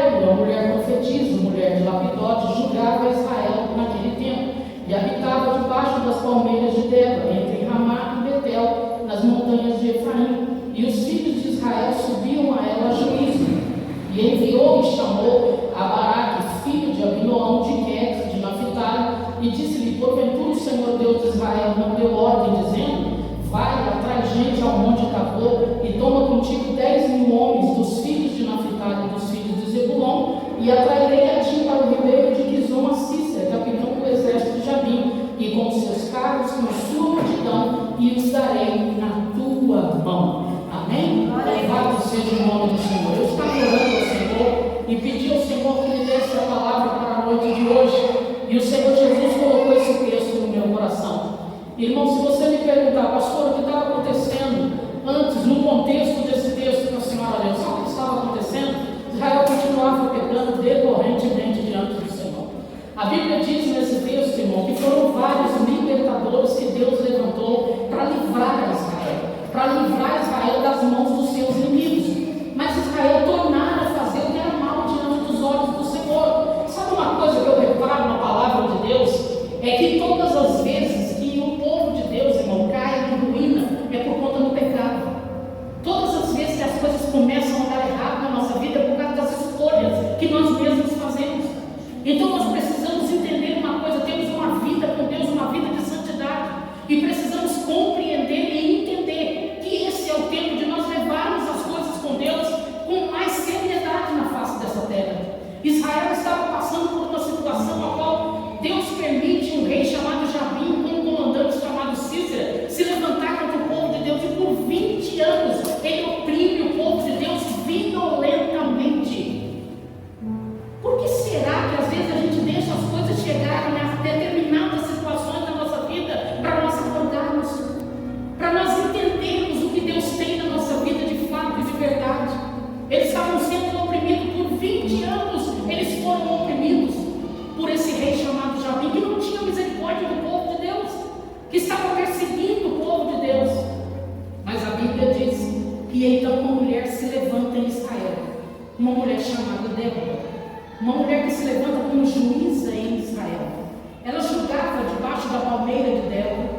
Débora, mulher profetisa, mulher de Lapidote, julgava Israel naquele tempo, e habitava debaixo das palmeiras de Débora, entre Ramá e Betel, nas montanhas de Efraim. E os filhos de Israel subiam a ela a juízo. E enviou e chamou a Baraque, filho de Abinoão, de Quedes, de Naphtali, e disse-lhe: porventura o Senhor Deus de Israel não deu ordem, dizendo: vai, atrai gente ao monte Tabor, e toma contigo 10.000 homens dos filhos de Naphtali e dos filhos de Zebulon, e atrairei a ti para o ribeiro de Gizom a Cícera, capitão do exército de Jabim, e com os seus carros, com sua multidão, e os darei na tua mão. Amém? Louvado seja o nome do Senhor. Eu estava orando ao Senhor e pedi ao Senhor que me desse a palavra para a noite de hoje, e o Senhor Jesus colocou esse texto no meu coração. Irmão, se você me perguntar: pastor, o que estava acontecendo antes, no contexto desse texto que a senhora leu, sabe o que estava acontecendo? Israel continuava pecando decorrentemente diante do Senhor. A Bíblia diz nesse texto, irmão, que foram vários libertadores que Deus levantou para livrar Israel das mãos dos seus inimigos. Mas Israel tornara a fazer o que era mal diante dos olhos do Senhor. Sabe uma coisa que eu reparo na palavra de Deus? É que todas as vezes que o povo de Deus, irmão, cai em ruína, é por conta do pecado. Todas as vezes que as coisas começam a dar errado na nossa vida, é por causa das escolhas que nós mesmos fazemos. Então nós precisamos entender uma coisa: temos uma vida com Deus, uma vida de santidade, e precisamos compreender e entender que esse é o tempo de nós levarmos as coisas com Deus com mais seriedade na face dessa terra. Israel estava passando por uma situação a qual Deus permite um rei chamado Jabim, com um comandante chamado Cícera, se levantar contra o povo de Deus, e por 20 anos ele oprime o povo de Deus violentamente. Por que será que às vezes a gente deixa as coisas chegarem a determinadas situações da nossa vida para nós acordarmos, para nós entendermos o que Deus tem na nossa vida de fato e de verdade? Eles estavam sendo oprimidos por 20 anos, eles foram oprimidos por esse rei chamado Jabim, que não tinha misericórdia do povo de Deus, que estava perseguindo o povo de Deus. Mas a Bíblia diz que então uma mulher se levanta em Israel, uma mulher chamada Débora, uma mulher que se levanta como juíza em Israel. Ela julgava debaixo da palmeira de Débora,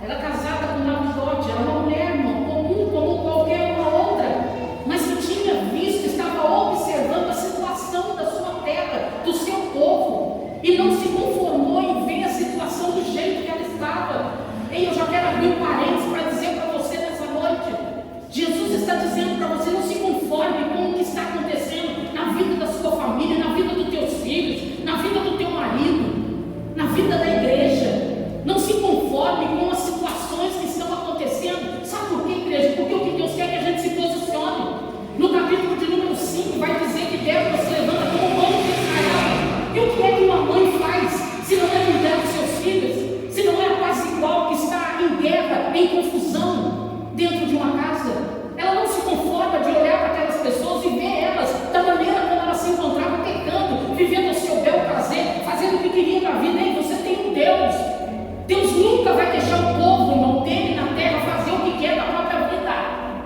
era casada com Nabote, era uma mulher, irmão, comum como qualquer uma outra, mas que tinha visto, estava observando a situação da sua terra, do seu povo, e não se conformou em ver a situação do jeito que ela estava. E eu já quero abrir um parênteses para dizer para você nessa noite: Jesus está dizendo para você: não se conforme com o que está acontecendo na vida da sua família, na vida dos teus filhos, na vida do teu marido, na vida da igreja. Não se conforme com as situações que estão acontecendo. Sabe por quê, igreja? Porque o que Deus quer é que a gente se posicione. No capítulo de número 5 vai dizer que Débora se levanta como mãe de Israel. E o que é que uma mãe faz se não é cuidar dos seus filhos? Se não é a paz igual que está em guerra, em confusão dentro de uma casa? Ela não se conforma de olhar para aquelas pessoas e ver elas da maneira como elas se encontravam, pecando, vivendo o seu bel prazer, fazendo o que queria na vida. E você tem um Deus. Deus nunca vai deixar o povo, irmão, dele na terra fazer o que quer da própria vida.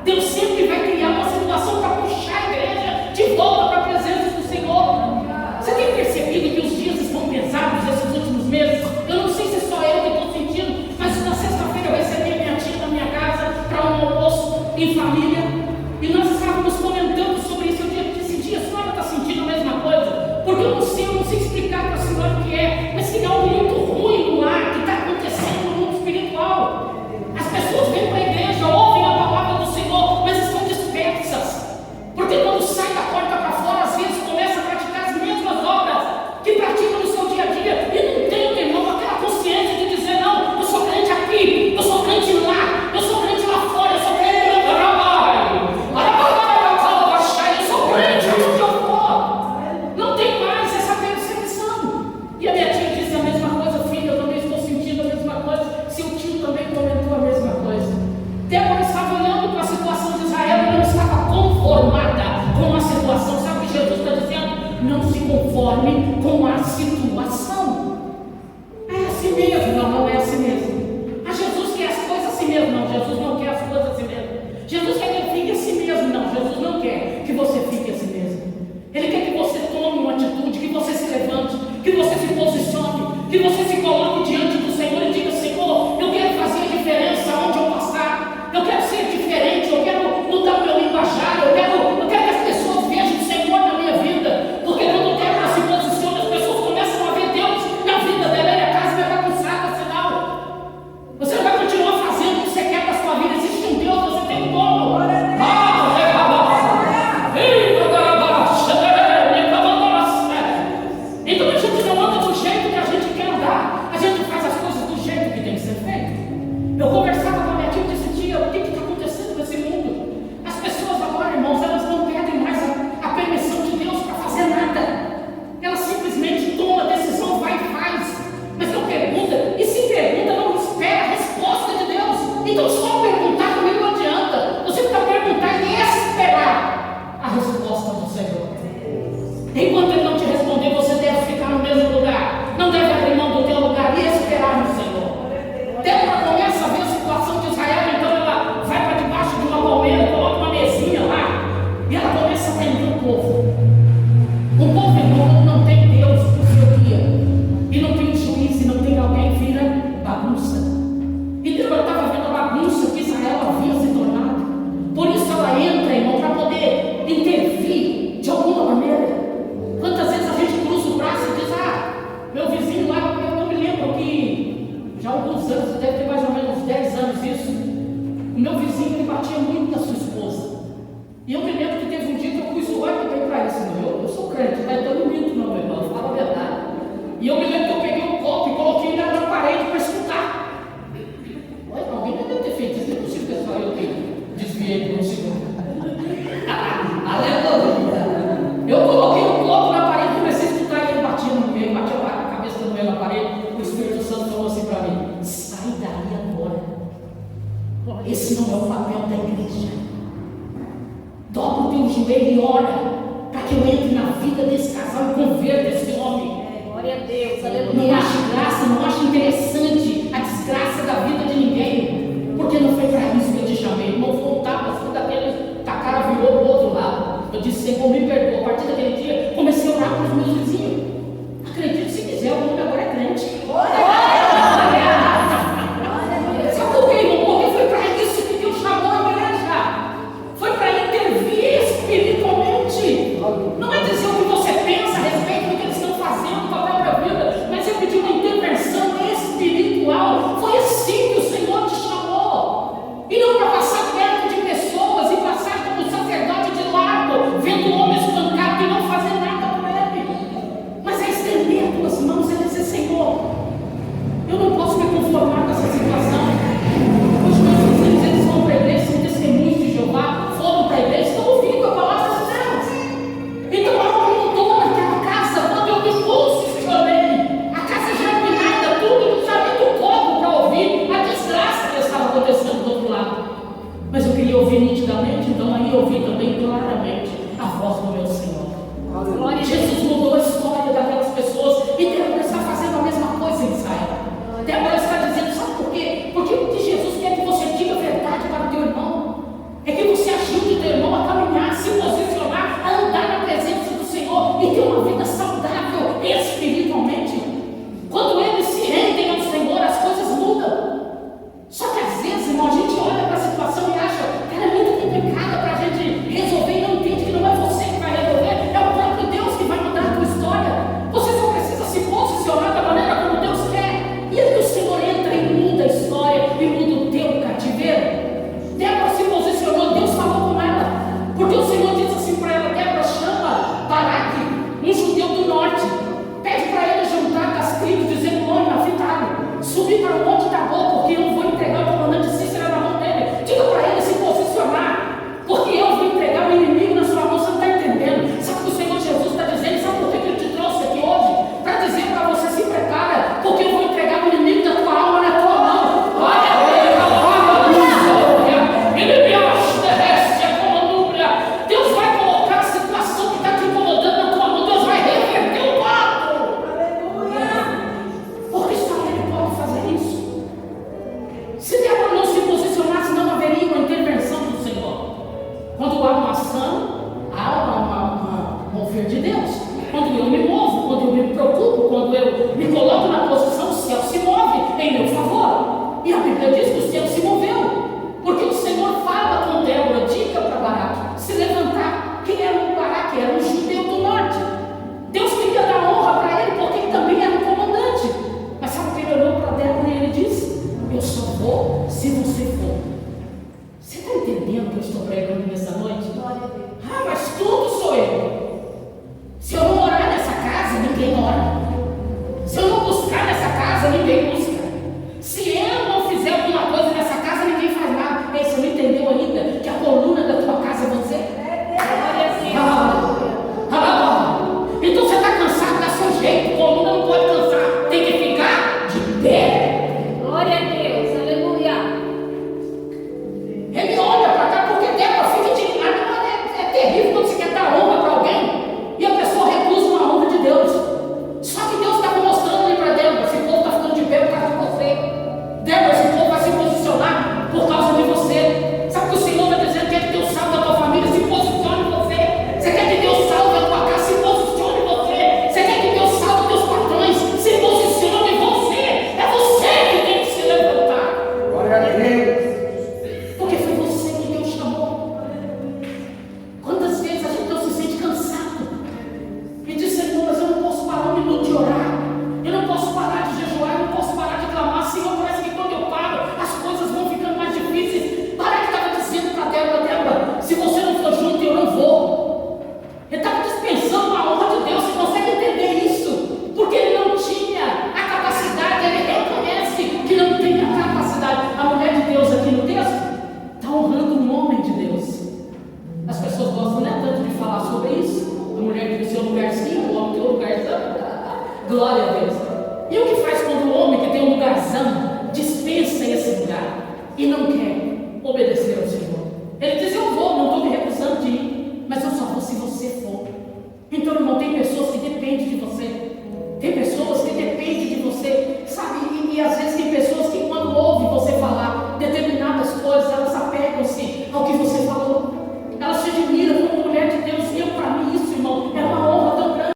Deus sempre vai criar uma situação para puxar a igreja de volta para a presença do Senhor. Você tem percebido que os dias estão pesados esses últimos meses? Eu não sei se é só eu que estou sentindo, mas na sexta-feira eu recebi a minha tia na minha casa para um almoço em família, e nós estávamos comentando sobre isso. Eu disse: tia, a senhora está sentindo a mesma coisa? Porque eu não sei explicar para a senhora o que é, mas tem algo muito ruim no ar que está acontecendo no mundo espiritual. As pessoas vêm para a igreja, ouvem a palavra do Senhor, mas estão dispersas, porque quando sai da porta para fora, às vezes começa a praticar as mesmas obras que praticam no seu dia a dia, e não tem, irmão, aquela consciência de dizer: não, eu sou crente aqui, eu sou crente lá, eu sou crente lá fora, eu sou crente lá. Eu sou crente onde eu for. Não tem mais essa percepção. E a minha tia disse a mesma coisa: filha, eu também estou sentindo a mesma coisa. Seu tio também comentou a mesma coisa. Débora estava olhando para a situação de Israel e não estava conformada com a situação. Sabe o que Jesus está dizendo? Não se conforme com a situação. É assim mesmo? Não, não é assim mesmo. Ah, Jesus quer as coisas assim mesmo? Não, Jesus não quer as coisas assim mesmo. Jesus quer que fique assim mesmo? Não, Jesus não quer que você fique assim mesmo. Ele quer que você posicione, que você se coloque diante do Senhor e diga: Senhor, eu quero fazer a diferença onde eu passar, eu quero ser diferente, eu quero mudar o meu linguajar, eu quero que as pessoas vejam o Senhor na minha vida, porque quando Débora se posiciona, as pessoas começam a ver Deus na vida dela, e a casa vai bagunçada, senão você não vai continuar fazendo o que você quer para a sua vida. Existe um Deus, você tem um dono. Então a gente não anda do jeito que a gente quer andar, a gente faz as coisas do jeito que tem que ser feito. Eu conversava com a minha tia e disse: tia, o que está acontecendo nesse mundo? As pessoas agora, irmãos, elas não pedem mais a permissão de Deus para fazer nada. Elas simplesmente tomam a decisão, vai e faz. Mas não pergunta, e se pergunta, não espera a resposta de Deus. Então só perguntar também não adianta. Você precisa perguntar e esperar a resposta do Senhor. Enquanto Ele não te responder, você deve ficar no mesmo lugar. Não deve abrir mão do teu lugar e esperar no Senhor. Débora começa a ver a situação de Israel, então ela vai para debaixo de uma palmeira, coloca uma mesinha lá, e ela começa a atender o povo. O povo, irmão, não tem Deus no seu dia, e não tem juiz, e não tem alguém, vira bagunça. E Débora estava vendo a bagunça que Israel havia se tornado. Por isso ela entra, irmão, para poder intervir de alguma maneira. Quantas vezes a gente cruza o braço e diz: meu vizinho lá, eu me lembro que já há alguns anos, deve ter mais ou menos 10 anos isso, o meu vizinho, ele batia muito na sua esposa. E eu me lembro que teve um dia que eu pus o olho bem para isso. Eu sou crente, não é tão bonito não, meu irmão, fala a verdade. E eu me lembro que eu peguei um copo e coloquei na parede para escutar. Olha, alguém deve ter feito isso, não é possível que só eu que desviei por um segundo. Aleluia! Eu coloquei um copo na parede e comecei a escutar, e ele batia no meio, batia a cabeça no meio na parede. O Espírito Santo falou assim para mim: sai daí agora. Esse não é o papel da igreja. Dobra o teu joelho e ora para que eu entre na vida desse casal e converta esse homem. Glória a Deus, aleluia. Não ache graça, não ache interessante a desgraça da vida de ninguém, porque não foi para isso que eu te chamei. Não voltar para cima daquele, a cara virou para o outro lado. Eu disse: Senhor, me perdoa. A partir daquele dia, comecei a orar para os meus vizinhos. Acredite se quiser, o mundo agora é crente. Sabe por quê, irmão? Porque foi para isso que Deus chamou a igreja. Foi para intervir espiritualmente. Não é dizer o que você pensa a respeito do que eles estão fazendo com a própria vida, mas é pedir uma intervenção espiritual. Foi assim que o Senhor te chamou. E não para passar perto de pessoas e passar como sacerdote de lado, vendo o homem espancado e não fazer nada por ele. Mas é estender as tuas mãos e dizer: Senhor, eu não posso me conformar com essa situação. Os meus vizinhos, eles vão para a igreja, são testemunhos de Jeová, foram para a igreja, estão ouvindo a palavra de Deus. Então algo mudou naquela casa quando eu me posicionei. A casa germinada, tudo, não sabia do como para ouvir a desgraça que estava acontecendo do outro lado. Mas eu queria ouvir nitidamente, então aí eu ouvi também claramente a voz do meu Senhor. Jesus mudou a história daquelas pessoas, e Débora está fazendo a mesma coisa em Israel. Débora está dizendo: sabe por quê? Porque o que Jesus quer que você diga a verdade para o teu irmão, é que você ajude o teu irmão a caminhar, se posicionar, a andar na presença do Senhor e ter uma vida saudável espiritualmente. Quando eles se rendem ao Senhor, as coisas mudam. Só que às vezes, irmão, a gente olha para a situação e acha que ela é muito complicada para a gente resolver, e não entende que não é você que vai resolver, é o próprio Deus que vai Glória a Deus. E o que faz quando o homem que tem um lugarzão dispensa esse lugar e não quer obedecer ao Senhor? Ele diz: eu vou, não estou me recusando de ir, mas eu só vou se você for. Então, irmão, tem pessoas que dependem de você.